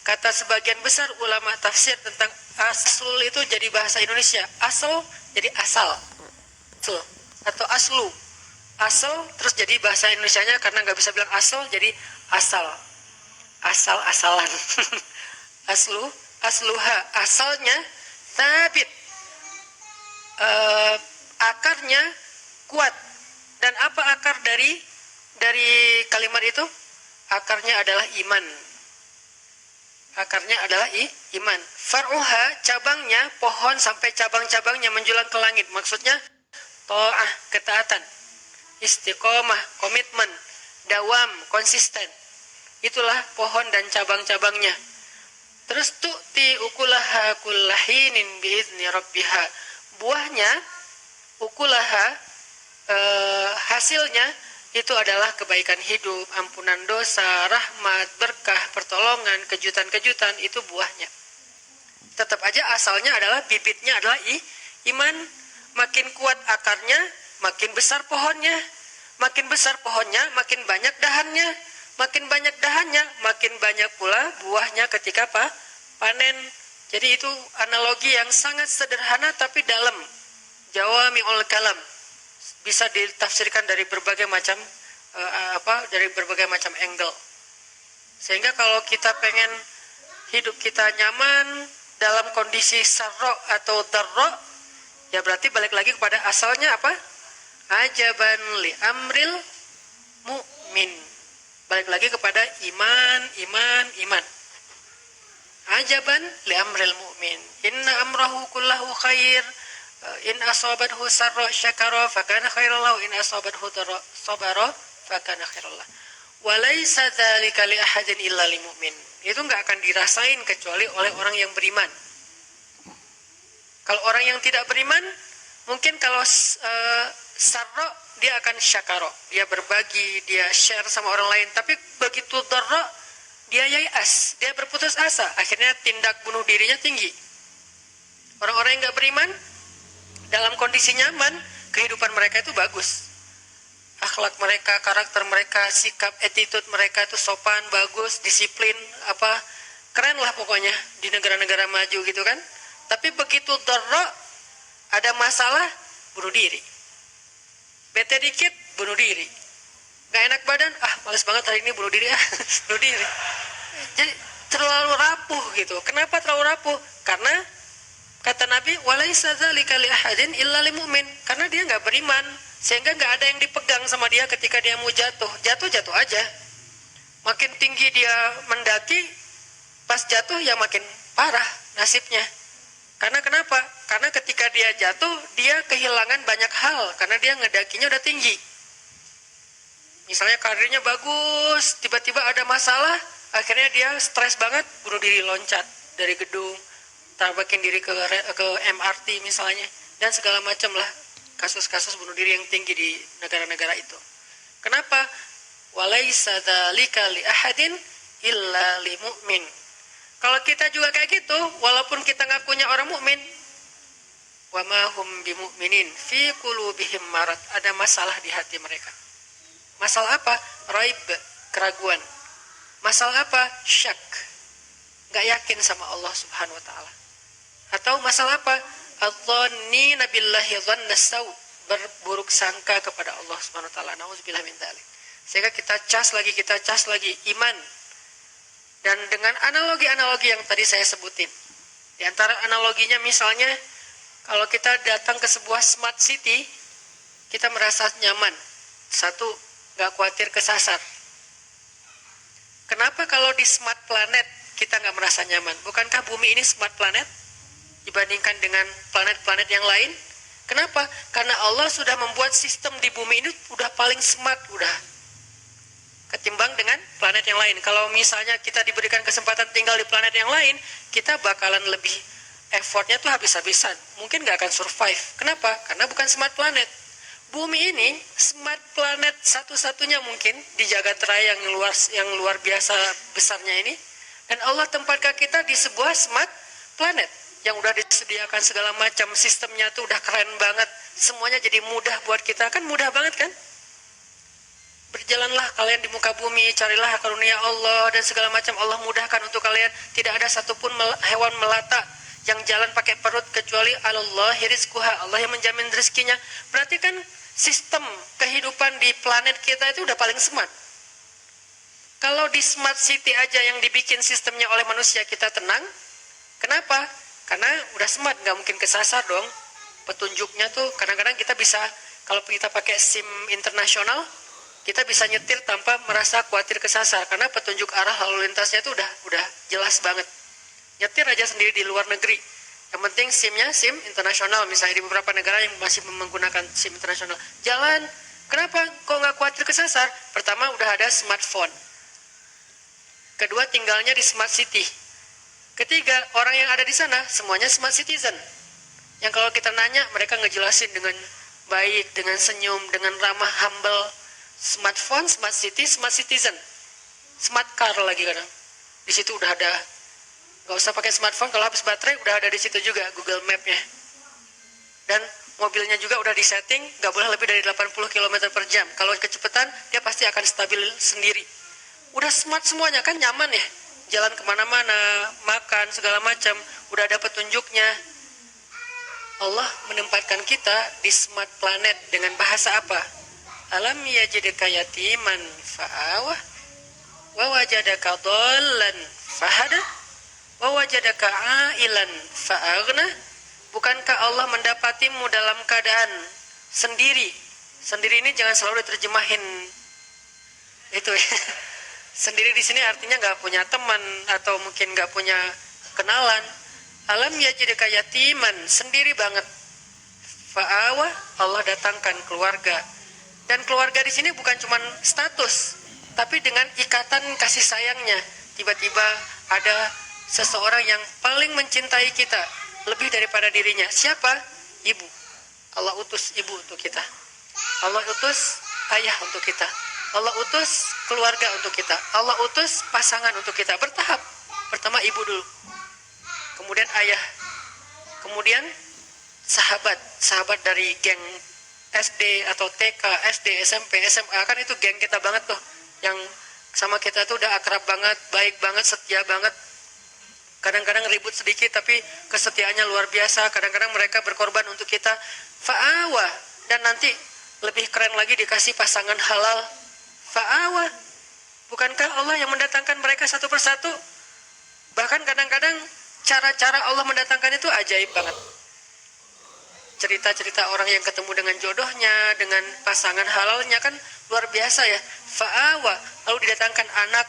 Kata sebagian besar ulama tafsir tentang aslul itu jadi bahasa Indonesia. Asal jadi asal. Atau aslu. Asal terus jadi bahasa Indonesianya karena nggak bisa bilang asal jadi asal. Asal-asalan. Aslu, asluha, asalnya tabit. Akarnya kuat. Dan apa akar dari kalimat itu? Akarnya adalah iman. Akarnya adalah iman. Far'uha, cabangnya, pohon sampai cabang-cabangnya menjulang ke langit. Maksudnya ta'ah, ketaatan. Istiqomah, komitmen. Dawam, konsisten. Itulah pohon dan cabang-cabangnya. Terus tu'ti ukulaha kullahinin biizni rabbiha. Buahnya, ukulaha, hasilnya itu adalah kebaikan hidup, ampunan dosa, rahmat, berkah, pertolongan, kejutan-kejutan, itu buahnya. Tetap aja asalnya adalah, bibitnya adalah iman. Makin kuat akarnya, makin besar pohonnya. Makin besar pohonnya, makin banyak dahannya. Makin banyak dahannya, makin banyak pula buahnya ketika panen. Jadi itu analogi yang sangat sederhana tapi dalam. Jawami'ul kalam. Bisa ditafsirkan dari berbagai macam dari berbagai macam angle. Sehingga kalau kita pengen hidup kita nyaman dalam kondisi sarro atau darro, ya berarti balik lagi kepada asalnya apa? Ajaban li amril mu'min. Balik lagi kepada iman. Ajaban li amril mu'min. Inna amrahu kullahu khair. In asabathu sarra syakara fakana khairan lahu, in asabathu darra sabara fakana khairan lahu. Wa laisa dzalika li ahadin illa lil mu'min. Itu enggak akan dirasain kecuali oleh orang yang beriman. Kalau orang yang tidak beriman, mungkin kalau sarra dia akan syakara, dia berbagi, dia share sama orang lain, tapi begitu darra dia yai'as, dia berputus asa, akhirnya tindak bunuh dirinya tinggi. Orang-orang yang enggak beriman dalam kondisi nyaman, kehidupan mereka itu bagus. Akhlak mereka, karakter mereka, sikap, attitude mereka itu sopan, bagus, disiplin, keren lah pokoknya di negara-negara maju gitu kan. Tapi begitu darra, ada masalah, bunuh diri. Bete dikit, bunuh diri. Gak enak badan, males banget hari ini bunuh diri, bunuh diri. Jadi terlalu rapuh gitu. Kenapa terlalu rapuh? Karena kata Nabi, walaisa dzalika li ahadin illa lil mu'min, karena dia enggak beriman, sehingga enggak ada yang dipegang sama dia ketika dia mau jatuh. Jatuh aja. Makin tinggi dia mendaki, pas jatuh ya makin parah nasibnya. Karena kenapa? Karena ketika dia jatuh, dia kehilangan banyak hal karena dia ngedakinya udah tinggi. Misalnya karirnya bagus, tiba-tiba ada masalah, akhirnya dia stres banget, bunuh diri, loncat dari gedung, tabrakin diri ke MRT misalnya, dan segala macam lah kasus-kasus bunuh diri yang tinggi di negara-negara itu. Kenapa? Walaisa dzalika li ahadin illa li mu'min. Kalau kita juga kayak gitu, walaupun kita ngakunya orang mukmin, wa ma hum bimu'minin fi qulubihim marad, ada masalah di hati mereka. Masalah apa? Raib, keraguan. Masalah apa? Syak, gak yakin sama Allah Subhanahu wa ta'ala. Atau masalah apa? Adzannina billahi dhanna saw, berburuk sangka kepada Allah Subhanahu wa ta'ala. Nauzubillah min dzalik. Sehingga kita cas lagi iman. Dan dengan analogi-analogi yang tadi saya sebutin. Di antara analoginya misalnya, kalau kita datang ke sebuah smart city, kita merasa nyaman. Satu, gak khawatir kesasar. Kenapa kalau di smart planet kita gak merasa nyaman? Bukankah bumi ini smart planet dibandingkan dengan planet-planet yang lain? Kenapa? Karena Allah sudah membuat sistem di bumi ini udah paling smart, udah ketimbang dengan planet yang lain. Kalau misalnya kita diberikan kesempatan tinggal di planet yang lain, kita bakalan lebih effortnya tuh habis-habisan. Mungkin gak akan survive. Kenapa? Karena bukan smart planet. Bumi ini smart planet satu-satunya mungkin di jagat raya yang luar biasa besarnya ini. Dan Allah tempatkan kita di sebuah smart planet yang udah disediakan segala macam, sistemnya tuh udah keren banget. Semuanya jadi mudah buat kita, kan mudah banget kan? Berjalanlah kalian di muka bumi, carilah karunia Allah dan segala macam Allah mudahkan untuk kalian. Tidak ada satupun hewan melata yang jalan pakai perut kecuali Allahi rizquha, Allah yang menjamin rezekinya. Berarti kan sistem kehidupan di planet kita itu udah paling smart. Kalau di smart city aja yang dibikin sistemnya oleh manusia kita tenang, kenapa? Karena udah smart, nggak mungkin kesasar dong. Petunjuknya tuh kadang-kadang kita bisa, kalau kita pakai SIM internasional, kita bisa nyetir tanpa merasa khawatir kesasar karena petunjuk arah lalu lintasnya itu udah jelas banget. Nyetir aja sendiri di luar negeri. Yang penting SIM-nya SIM internasional, misalnya di beberapa negara yang masih menggunakan SIM internasional. Jalan, kenapa? Kok nggak khawatir kesasar? Pertama, udah ada smartphone. Kedua, tinggalnya di smart city. Ketiga, orang yang ada di sana semuanya smart citizen. Yang kalau kita nanya, mereka ngejelasin dengan baik, dengan senyum, dengan ramah, humble. Smartphone, smart city, smart citizen. Smart car lagi kadang. Di situ udah ada. Gak usah pakai smartphone, kalau habis baterai udah ada di situ juga Google Map-nya. Dan mobilnya juga udah disetting, gak boleh lebih dari 80 km per jam. Kalau kecepatan, dia pasti akan stabil sendiri. Udah smart semuanya, kan nyaman ya. Jalan kemana-mana, makan, segala macam. Udah ada petunjuknya. Allah menempatkan kita di smart planet dengan bahasa apa? Alam yajidka yatiman fa'awah wa wajadaka dhallan fahada wa wajadaka ailan fa'aghna. Bukankah Allah mendapatimu dalam keadaan sendiri? Sendiri ini jangan selalu diterjemahin itu ya. Sendiri di sini artinya nggak punya teman atau mungkin nggak punya kenalan. Alam yajidka yatiman, sendiri banget. Fa'awah, Allah datangkan keluarga. Dan keluarga di sini bukan cuma status, tapi dengan ikatan kasih sayangnya. Tiba-tiba ada seseorang yang paling mencintai kita, lebih daripada dirinya. Siapa? Ibu. Allah utus ibu untuk kita. Allah utus ayah untuk kita. Allah utus keluarga untuk kita. Allah utus pasangan untuk kita. Bertahap. Pertama ibu dulu. Kemudian ayah. Kemudian sahabat dari geng SD atau TK, SD, SMP, SMA, kan itu geng kita banget tuh. Yang sama kita tuh udah akrab banget, baik banget, setia banget. Kadang-kadang ribut sedikit tapi kesetiaannya luar biasa. Kadang-kadang mereka berkorban untuk kita. Fa'awa. Dan nanti lebih keren lagi dikasih pasangan halal. Fa'awa. Bukankah Allah yang mendatangkan mereka satu persatu? Bahkan kadang-kadang cara-cara Allah mendatangkan itu ajaib banget. Cerita-cerita orang yang ketemu dengan jodohnya, dengan pasangan halalnya kan luar biasa ya. Fa'awa, lalu didatangkan anak.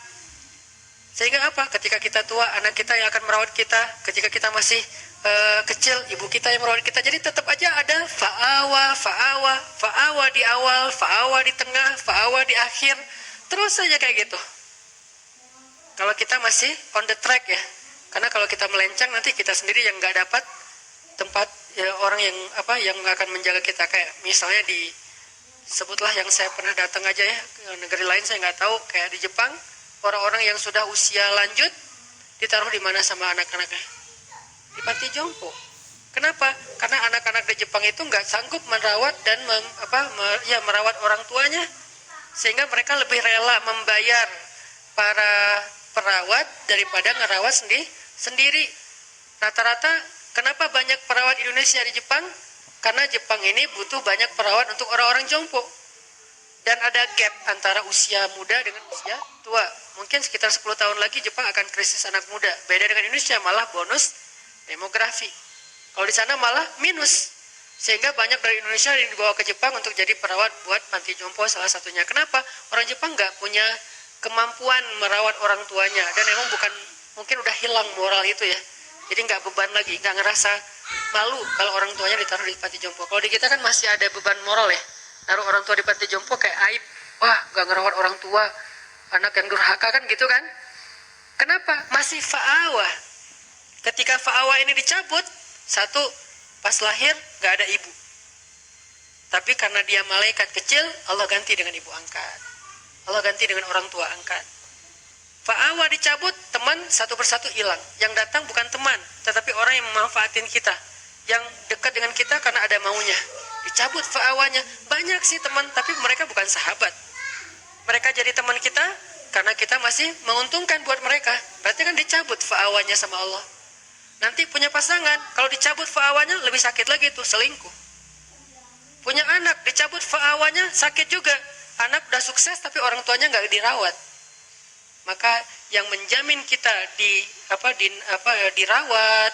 Sehingga apa? Ketika kita tua, anak kita yang akan merawat kita. Ketika kita masih kecil, ibu kita yang merawat kita. Jadi tetap aja ada fa'awa, fa'awa, fa'awa di awal, fa'awa di tengah, fa'awa di akhir. Terus saja kayak gitu. Kalau kita masih on the track ya. Karena kalau kita melencang nanti kita sendiri yang nggak dapat tempat ya, orang yang akan menjaga kita. Kayak misalnya sebutlah yang saya pernah datang aja ya, negeri lain saya nggak tahu, kayak di Jepang, orang-orang yang sudah usia lanjut ditaruh di mana sama anak-anaknya? Di panti jompo. Kenapa? Karena anak-anak di Jepang itu nggak sanggup merawat dan merawat orang tuanya, sehingga mereka lebih rela membayar para perawat daripada ngerawat sendiri. Rata-rata kenapa banyak perawat Indonesia di Jepang? Karena Jepang ini butuh banyak perawat untuk orang-orang jompo. Dan ada gap antara usia muda dengan usia tua. Mungkin sekitar 10 tahun lagi Jepang akan krisis anak muda. Beda dengan Indonesia, malah bonus demografi. Kalau di sana malah minus. Sehingga banyak dari Indonesia yang dibawa ke Jepang untuk jadi perawat buat panti jompo salah satunya. Kenapa? Orang Jepang nggak punya kemampuan merawat orang tuanya. Dan emang mungkin udah hilang moral itu ya. Jadi nggak beban lagi, nggak ngerasa malu kalau orang tuanya ditaruh di panti jompo. Kalau di kita kan masih ada beban moral ya. Naruh orang tua di panti jompo kayak aib. Wah, nggak ngerawat orang tua, anak yang durhaka kan gitu kan. Kenapa? Masih fa'awa. Ketika fa'awa ini dicabut, satu, pas lahir nggak ada ibu. Tapi karena dia malaikat kecil, Allah ganti dengan ibu angkat. Allah ganti dengan orang tua angkat. Fa'awa dicabut, teman satu persatu hilang. Yang datang bukan teman, tetapi orang yang memanfaatin kita, yang dekat dengan kita karena ada maunya. Dicabut fa'awanya. Banyak sih teman, tapi mereka bukan sahabat. mereka jadi teman kita karena kita masih menguntungkan buat mereka. Berarti kan dicabut fa'awanya sama Allah. Nanti punya pasangan, kalau dicabut fa'awanya lebih sakit lagi tuh, selingkuh. Punya anak, dicabut fa'awanya sakit juga. Anak udah sukses tapi orang tuanya nggak dirawat. Maka yang menjamin kita dirawat,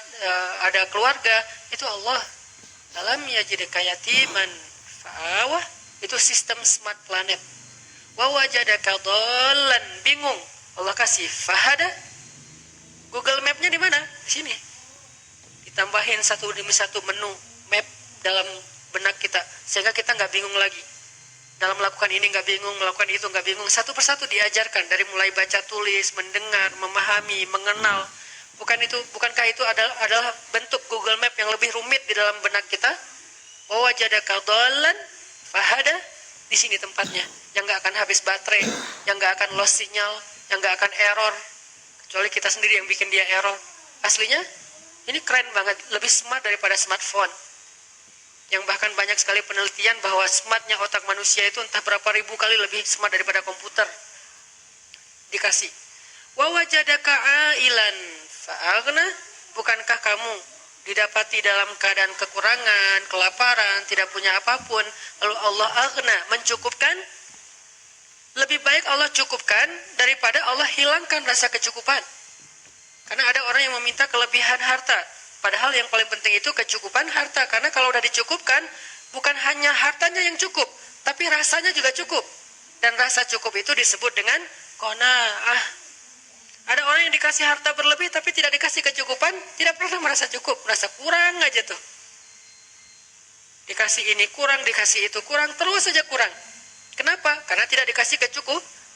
ada keluarga, itu Allah. Alam yajidka yatiman fa'awah, itu sistem smart planet. Wa wajadaka dhallan, bingung, Allah kasih fahada. Google Map-nya di mana? Di sini. Ditambahin satu demi satu menu map dalam benak kita, sehingga kita nggak bingung lagi. Dalam melakukan ini nggak bingung, melakukan itu nggak bingung. Satu persatu diajarkan dari mulai baca tulis, mendengar, memahami, mengenal. Bukankah itu adalah bentuk Google Map yang lebih rumit di dalam benak kita? Wa wajadaka dhallan fahada, di sini tempatnya. Yang nggak akan habis baterai, yang nggak akan lost sinyal, yang nggak akan error. Kecuali kita sendiri yang bikin dia error. Aslinya ini keren banget, lebih smart daripada smartphone. Yang bahkan banyak sekali penelitian bahwa smartnya otak manusia itu entah berapa ribu kali lebih smart daripada komputer. Dikasih. Wa wajadaka ailan fa'aghna, bukankah kamu didapati dalam keadaan kekurangan, kelaparan, tidak punya apapun, lalu Allah aghna, mencukupkan? Lebih baik Allah cukupkan daripada Allah hilangkan rasa kecukupan. Karena ada orang yang meminta kelebihan harta. Padahal yang paling penting itu kecukupan harta. Karena kalau udah dicukupkan, bukan hanya hartanya yang cukup, tapi rasanya juga cukup. Dan rasa cukup itu disebut dengan qanaah. Ada orang yang dikasih harta berlebih, tapi tidak dikasih kecukupan, tidak pernah merasa cukup. Merasa kurang aja tuh. Dikasih ini kurang, dikasih itu kurang, terus saja kurang. Kenapa? Karena tidak dikasih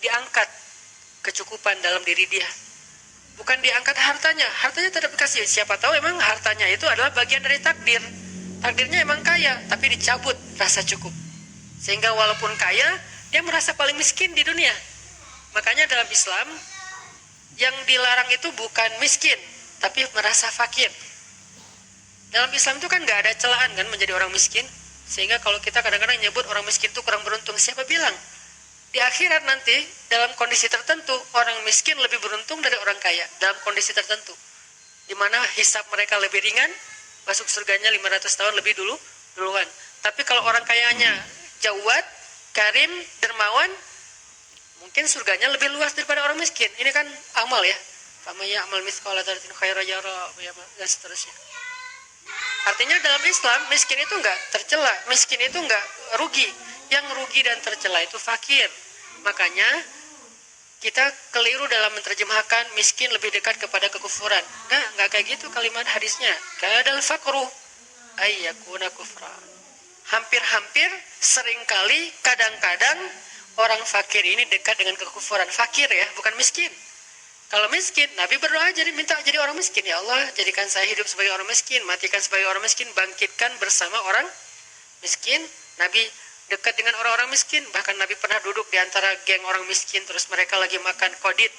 diangkat kecukupan dalam diri dia. Bukan diangkat hartanya tidak dikasih. Siapa tahu emang hartanya itu adalah bagian dari takdir. Takdirnya emang kaya, tapi dicabut rasa cukup. Sehingga walaupun kaya, dia merasa paling miskin di dunia. Makanya dalam Islam, yang dilarang itu bukan miskin, tapi merasa fakir. Dalam Islam itu kan gak ada celaan kan menjadi orang miskin. Sehingga kalau kita kadang-kadang nyebut orang miskin itu kurang beruntung, siapa bilang? Di akhirat nanti, dalam kondisi tertentu, orang miskin lebih beruntung dari orang kaya. Dalam kondisi tertentu. Di mana hisab mereka lebih ringan, masuk surganya 500 tahun lebih duluan. Tapi kalau orang kayanya jawad, karim, dermawan, mungkin surganya lebih luas daripada orang miskin. Ini kan amal ya. Famaya amal mithqala dzarratin khairan yara, dan seterusnya. Artinya dalam Islam, miskin itu enggak tercela, miskin itu enggak rugi. Yang rugi dan tercela itu fakir. Makanya kita keliru dalam menerjemahkan miskin lebih dekat kepada kekufuran. Enggak kayak gitu kalimat hadisnya. Kadal fakru ayyakuna kufra. Hampir-hampir, seringkali, kadang-kadang orang fakir ini dekat dengan kekufuran. Fakir ya, bukan miskin. Kalau miskin, Nabi berdoa minta jadi orang miskin. Ya Allah, jadikan saya hidup sebagai orang miskin, matikan sebagai orang miskin, bangkitkan bersama orang miskin. Nabi dekat dengan orang-orang miskin. Bahkan Nabi pernah duduk di antara geng orang miskin, terus mereka lagi makan kodit,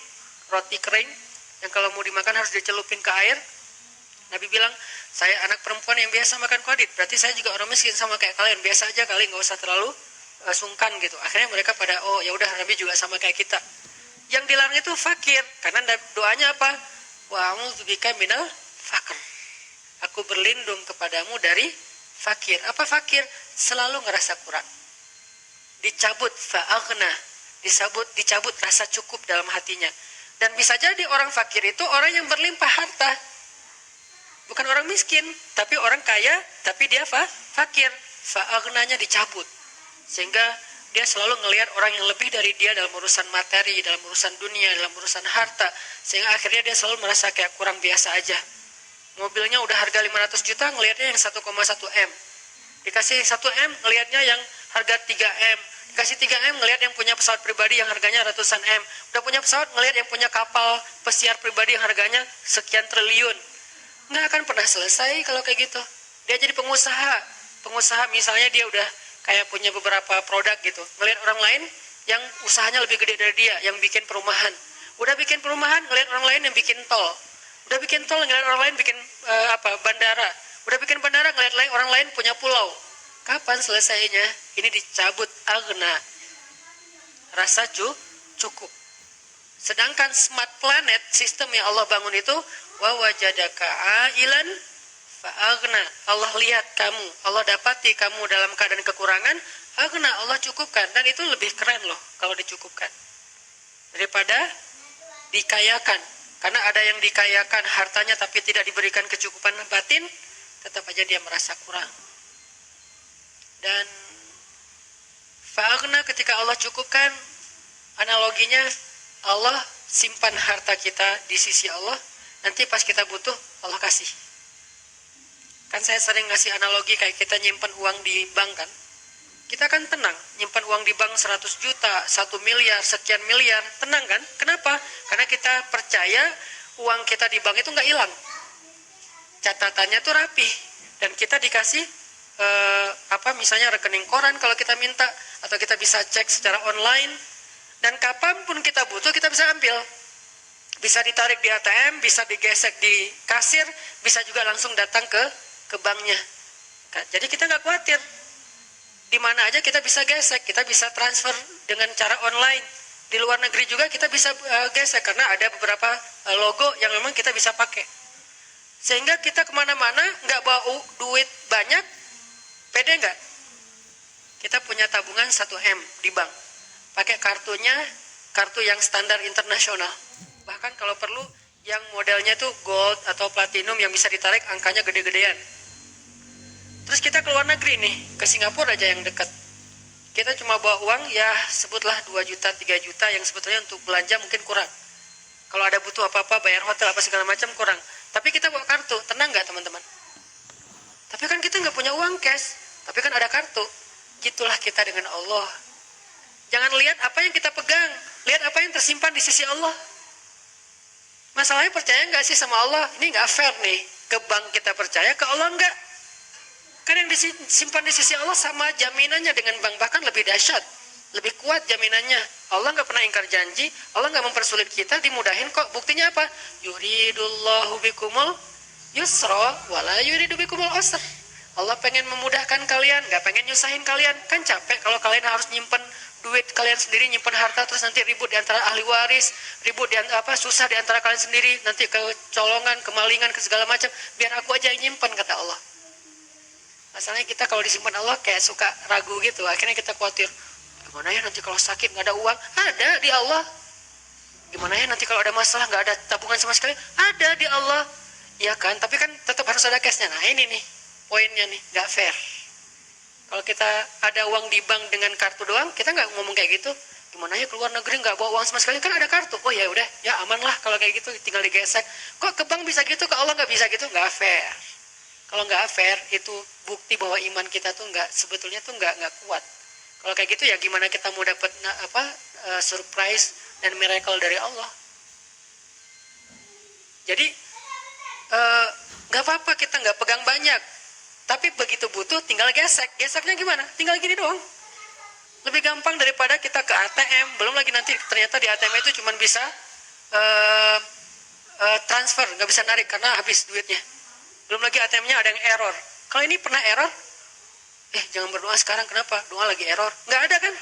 roti kering, yang kalau mau dimakan harus dicelupin ke air. Nabi bilang, saya anak perempuan yang biasa makan kodit, berarti saya juga orang miskin sama kayak kalian, biasa aja kali, nggak usah terlalu sungkan gitu. Akhirnya mereka pada, oh ya udah, Nabi juga sama kayak kita. Yang dilarang itu fakir, karena doanya apa? Wa a'udzubika minal faqr. Aku berlindung kepadamu dari fakir. Apa fakir? Selalu ngerasa kurang. Dicabut fa'aghna, dicabut rasa cukup dalam hatinya. Dan bisa jadi orang fakir itu orang yang berlimpah harta. Bukan orang miskin, tapi orang kaya, tapi dia fakir. Fa'aghnanya dicabut. Sehingga dia selalu ngelihat orang yang lebih dari dia dalam urusan materi, dalam urusan dunia, dalam urusan harta. Sehingga akhirnya dia selalu merasa kayak kurang biasa aja. Mobilnya udah harga 500 juta, ngelihatnya yang 1,1 M. Dikasih 1 M, ngelihatnya yang harga 3 M. Dikasih 3 M, ngelihat yang punya pesawat pribadi yang harganya ratusan M. Udah punya pesawat, ngelihat yang punya kapal pesiar pribadi yang harganya sekian triliun. Nggak akan pernah selesai kalau kayak gitu. Dia jadi pengusaha. Pengusaha misalnya dia udah kayak punya beberapa produk gitu. Ngelihat orang lain yang usahanya lebih gede dari dia, yang bikin perumahan. Udah bikin perumahan, ngelihat orang lain yang bikin tol. Udah bikin tol, ngelihat orang lain bikin bandara. Udah bikin bandara, ngelihat orang lain punya pulau. Kapan selesainya? Ini dicabut aghna. rasa cukup. Sedangkan smart planet, sistem yang Allah bangun itu, wa wajadaka ailan fa'aghna. Allah lihat kamu, Allah dapati kamu dalam keadaan kekurangan, aghna, Allah cukupkan. Dan itu lebih keren loh kalau dicukupkan daripada dikayakan. Karena ada yang dikayakan hartanya tapi tidak diberikan kecukupan batin, tetap aja dia merasa kurang. Dan fa'aghna, ketika Allah cukupkan, analoginya Allah simpan harta kita di sisi Allah, nanti pas kita butuh Allah kasih. Kan saya sering ngasih analogi kayak kita nyimpan uang di bank kan. Kita kan tenang, nyimpan uang di bank 100 juta, 1 miliar, sekian miliar, tenang kan? Kenapa? Karena kita percaya uang kita di bank itu nggak hilang. Catatannya tuh rapi, dan kita dikasih misalnya rekening koran kalau kita minta, atau kita bisa cek secara online, dan kapanpun kita butuh kita bisa ambil. Bisa ditarik di ATM, bisa digesek di kasir, bisa juga langsung datang ke banknya. Jadi kita nggak khawatir. Di mana aja kita bisa gesek, kita bisa transfer dengan cara online. Di luar negeri juga kita bisa gesek, karena ada beberapa logo yang memang kita bisa pakai. Sehingga kita kemana-mana nggak bawa duit banyak, pede nggak? Kita punya tabungan 1M di bank. Pakai kartunya, kartu yang standar internasional. Bahkan kalau perlu yang modelnya tuh gold atau platinum yang bisa ditarik angkanya gede-gedean. Terus kita ke luar negeri nih, ke Singapura aja yang dekat. Kita cuma bawa uang ya sebutlah 2 juta, 3 juta yang sebetulnya untuk belanja mungkin kurang. Kalau ada butuh apa-apa, bayar hotel apa segala macam kurang. Tapi kita bawa kartu, tenang nggak teman-teman? Tapi kan kita nggak punya uang cash, tapi kan ada kartu. Gitulah kita dengan Allah. Jangan lihat apa yang kita pegang, lihat apa yang tersimpan di sisi Allah. Masalahnya percaya nggak sih sama Allah? Ini nggak fair nih. Ke bank kita percaya, ke Allah nggak. Kan yang disimpan di sisi Allah sama jaminannya dengan bank, bahkan lebih dahsyat, lebih kuat jaminannya. Allah nggak pernah ingkar janji, Allah nggak mempersulit kita, dimudahin kok. Buktinya apa? Yuridullahu bikumul yusra wala yuridu bikumul usra. Allah pengen memudahkan kalian, nggak pengen nyusahin kalian. Kan capek kalau kalian harus nyimpen duit kalian sendiri, nyimpen harta, terus nanti ribut di antara ahli waris, ribut susah di antara kalian sendiri, nanti kecolongan, kemalingan, ke segala macam. Biar aku aja yang nyimpen, kata Allah. Masalahnya kita kalau disimpan Allah kayak suka ragu gitu, akhirnya kita khawatir, gimana ya nanti kalau sakit nggak ada uang? Ada di Allah. Gimana ya nanti kalau ada masalah nggak ada tabungan sama sekali? Ada di Allah. Iya kan, tapi kan tetap harus ada cashnya. Nah ini nih poinnya nih, nggak fair. Kalau kita ada uang di bank dengan kartu doang, kita nggak ngomong kayak gitu. Gimana ya keluar negeri nggak bawa uang sama sekali, kan ada kartu. Oh ya udah, ya aman lah kalau kayak gitu, tinggal digesek. Kok ke bank bisa gitu, ke Allah nggak bisa gitu? Nggak fair. Kalau nggak fair, itu bukti bahwa iman kita tuh sebetulnya tuh nggak kuat. Kalau kayak gitu ya gimana kita mau dapat surprise dan miracle dari Allah? Jadi nggak apa-apa kita nggak pegang banyak. Tapi begitu butuh tinggal gesek. Geseknya gimana? Tinggal gini doang. Lebih gampang daripada kita ke ATM. Belum lagi nanti ternyata di ATM itu cuma bisa transfer, nggak bisa narik karena habis duitnya. Belum lagi ATM-nya ada yang error. Kalau ini pernah error, jangan berdoa sekarang, kenapa? Doa lagi error. Nggak ada kan?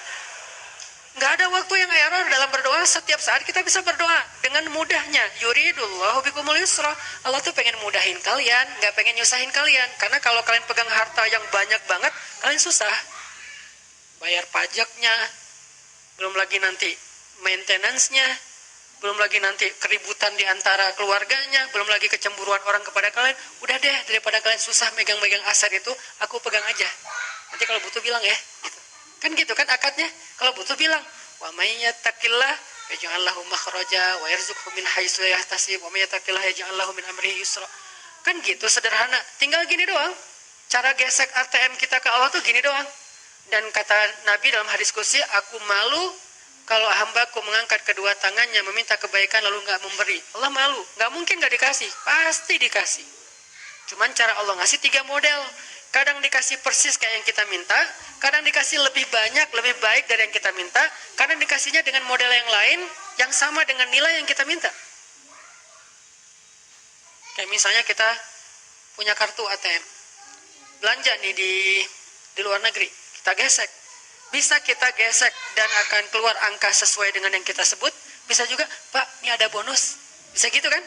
Nggak ada waktu yang error dalam berdoa. Setiap saat kita bisa berdoa dengan mudahnya. Yuridullahu bikumul yusra. Allah tuh pengen mudahin kalian, nggak pengen nyusahin kalian. Karena kalau kalian pegang harta yang banyak banget, kalian susah. Bayar pajaknya, belum lagi nanti maintenance-nya, belum lagi nanti keributan di antara keluarganya, belum lagi kecemburuan orang kepada kalian. Udah deh, daripada kalian susah megang-megang aset itu, aku pegang aja. Nanti kalau butuh bilang ya. Gitu. Kan gitu kan akadnya. Kalau butuh bilang, wa may yattaqillah yaj'al lahu makhraja wa yarzuqhu min haitsu la yahtasib wa may yattaqillah yaj'al lahu min amrihi yusra. Kan gitu sederhana. Tinggal gini doang. Cara gesek ATM kita ke Allah tuh gini doang. Dan kata Nabi dalam hadis qudsi, aku malu kalau hambaku mengangkat kedua tangannya meminta kebaikan lalu nggak memberi. Allah malu, nggak mungkin nggak dikasih, pasti dikasih. Cuman cara Allah ngasih 3 model. Kadang dikasih persis kayak yang kita minta, kadang dikasih lebih banyak, lebih baik dari yang kita minta, kadang dikasihnya dengan model yang lain yang sama dengan nilai yang kita minta. Kayak misalnya kita punya kartu ATM, belanja nih di luar negeri, kita gesek. Bisa kita gesek dan akan keluar angka sesuai dengan yang kita sebut. Bisa juga, Pak, ini ada bonus. Bisa gitu kan?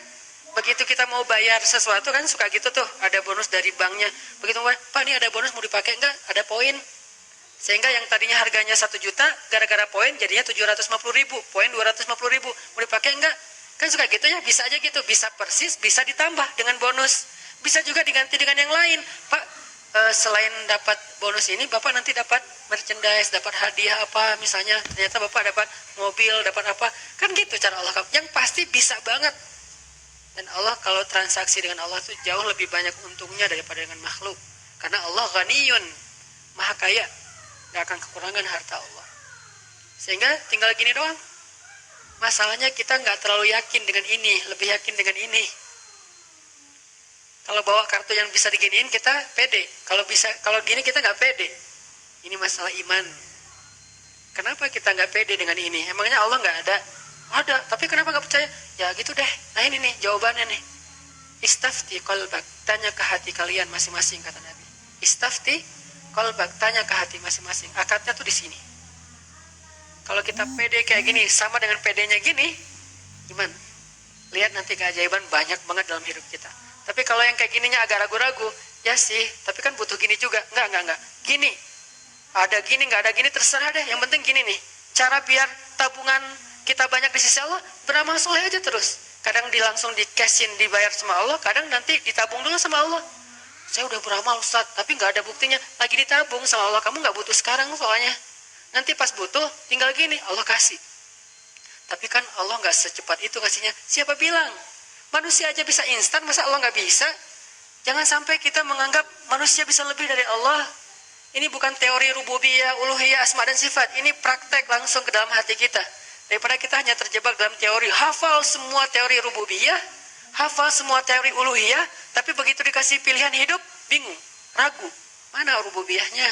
Begitu kita mau bayar sesuatu kan suka gitu tuh, ada bonus dari banknya. Begitu, Pak, ini ada bonus mau dipakai enggak? Ada poin. Sehingga yang tadinya harganya 1 juta, gara-gara poin jadinya 750.000. Poin 250.000. Mau dipakai enggak? Kan suka gitu ya, bisa aja gitu. Bisa persis, bisa ditambah dengan bonus. Bisa juga diganti dengan yang lain. Pak, selain dapat bonus ini, Bapak nanti dapat merchandise, dapat hadiah apa, misalnya ternyata Bapak dapat mobil, dapat apa. Kan gitu cara Allah. Yang pasti bisa banget. Dan Allah kalau transaksi dengan Allah itu jauh lebih banyak untungnya daripada dengan makhluk. Karena Allah ghaniyun, maha kaya, gak akan kekurangan harta Allah. Sehingga tinggal gini doang. Masalahnya kita gak terlalu yakin dengan ini, lebih yakin dengan ini. Kalau bawa kartu yang bisa diginiin kita pede. Kalau gini kita gak pede. Ini masalah iman. Kenapa kita gak pede dengan ini? Emangnya Allah gak ada? Ada, tapi kenapa gak percaya? Ya gitu deh. Nah ini nih jawabannya nih. Istafti qalbak, tanya ke hati kalian masing-masing, kata Nabi. Istafti qalbak, tanya ke hati masing-masing. Akadnya tuh di sini. Kalau kita pede kayak gini, sama dengan pedenya gini, gimana? Lihat nanti keajaiban banyak banget dalam hidup kita. Tapi kalau yang kayak gininya agak ragu-ragu, ya sih, tapi kan butuh gini juga. Enggak. Gini, ada gini, nggak ada gini, terserah deh. Yang penting gini nih, cara biar tabungan kita banyak di sisi Allah, beramal soleh aja terus. Kadang langsung di cashin, dibayar sama Allah, kadang nanti ditabung dulu sama Allah. Saya udah beramal Ustaz, tapi nggak ada buktinya. Lagi ditabung sama Allah, kamu nggak butuh sekarang soalnya. Nanti pas butuh, tinggal gini, Allah kasih. Tapi kan Allah nggak secepat itu kasihnya. Siapa bilang? Manusia aja bisa instan, masa Allah nggak bisa? Jangan sampai kita menganggap manusia bisa lebih dari Allah. Ini bukan teori rububiyah, uluhiyah, asma dan sifat. Ini praktek langsung ke dalam hati kita. Daripada kita hanya terjebak dalam teori, hafal semua teori rububiyah, hafal semua teori uluhiyah, tapi begitu dikasih pilihan hidup, bingung, ragu. Mana rububiyahnya?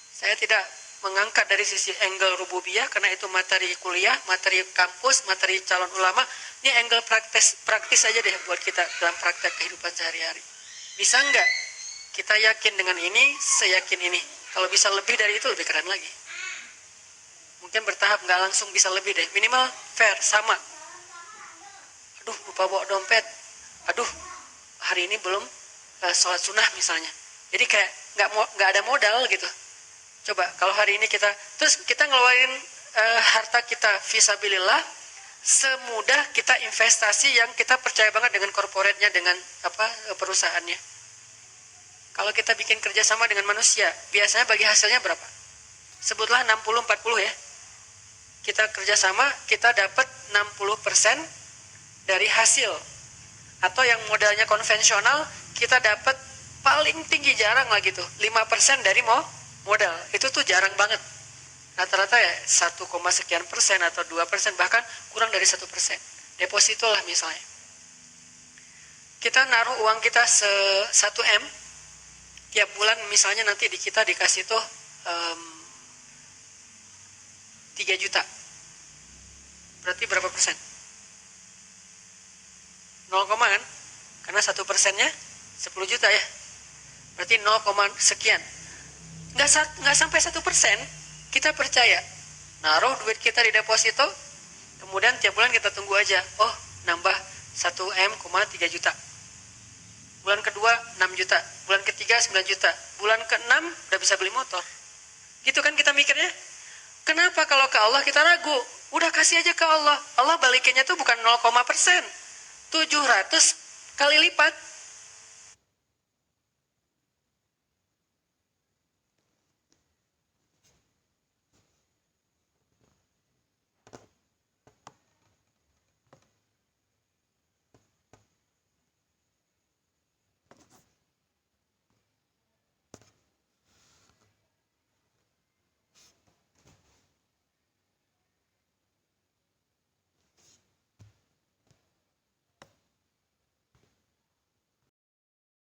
Saya tidak mengangkat dari sisi angle rububiyah, karena itu materi kuliah, materi kampus, materi calon ulama. Ini angle praktis aja deh buat kita dalam praktek kehidupan sehari-hari. Bisa nggak kita yakin dengan ini, seyakin ini? Kalau bisa lebih dari itu, lebih keren lagi. Mungkin bertahap, nggak langsung bisa lebih deh. Minimal fair, sama. Aduh, lupa bawa dompet. Aduh, hari ini belum sholat sunnah misalnya. Jadi kayak nggak ada modal gitu. Coba kalau hari ini kita ngeluarin harta kita fisabilillah, semudah kita investasi yang kita percaya banget dengan korporatnya, dengan perusahaannya. Kalau kita bikin kerjasama dengan manusia, biasanya bagi hasilnya berapa? Sebutlah 60-40 ya. Kita kerjasama, kita dapat 60% dari hasil. Atau yang modalnya konvensional, kita dapat paling tinggi, jarang lah gitu, 5% dari modal. Itu tuh jarang banget. Rata-rata ya 1, sekian persen atau 2%, bahkan kurang dari 1%. Deposito lah misalnya. Kita naruh uang kita 1 M, tiap bulan misalnya nanti kita dikasih tuh 3 juta. Berarti berapa persen? 0, kan? Karena 1%-nya 10 juta ya. Berarti 0, sekian. Nggak sampai 1%. Kita percaya, naruh duit kita di deposito, kemudian tiap bulan kita tunggu aja. Oh, nambah 1,3 juta. Bulan kedua 6 juta, bulan ketiga 9 juta, bulan ke-6 udah bisa beli motor. Gitu kan kita mikirnya. Kenapa kalau ke Allah kita ragu? Udah kasih aja ke Allah. Allah balikinnya tuh bukan 0, persen. 700 kali lipat.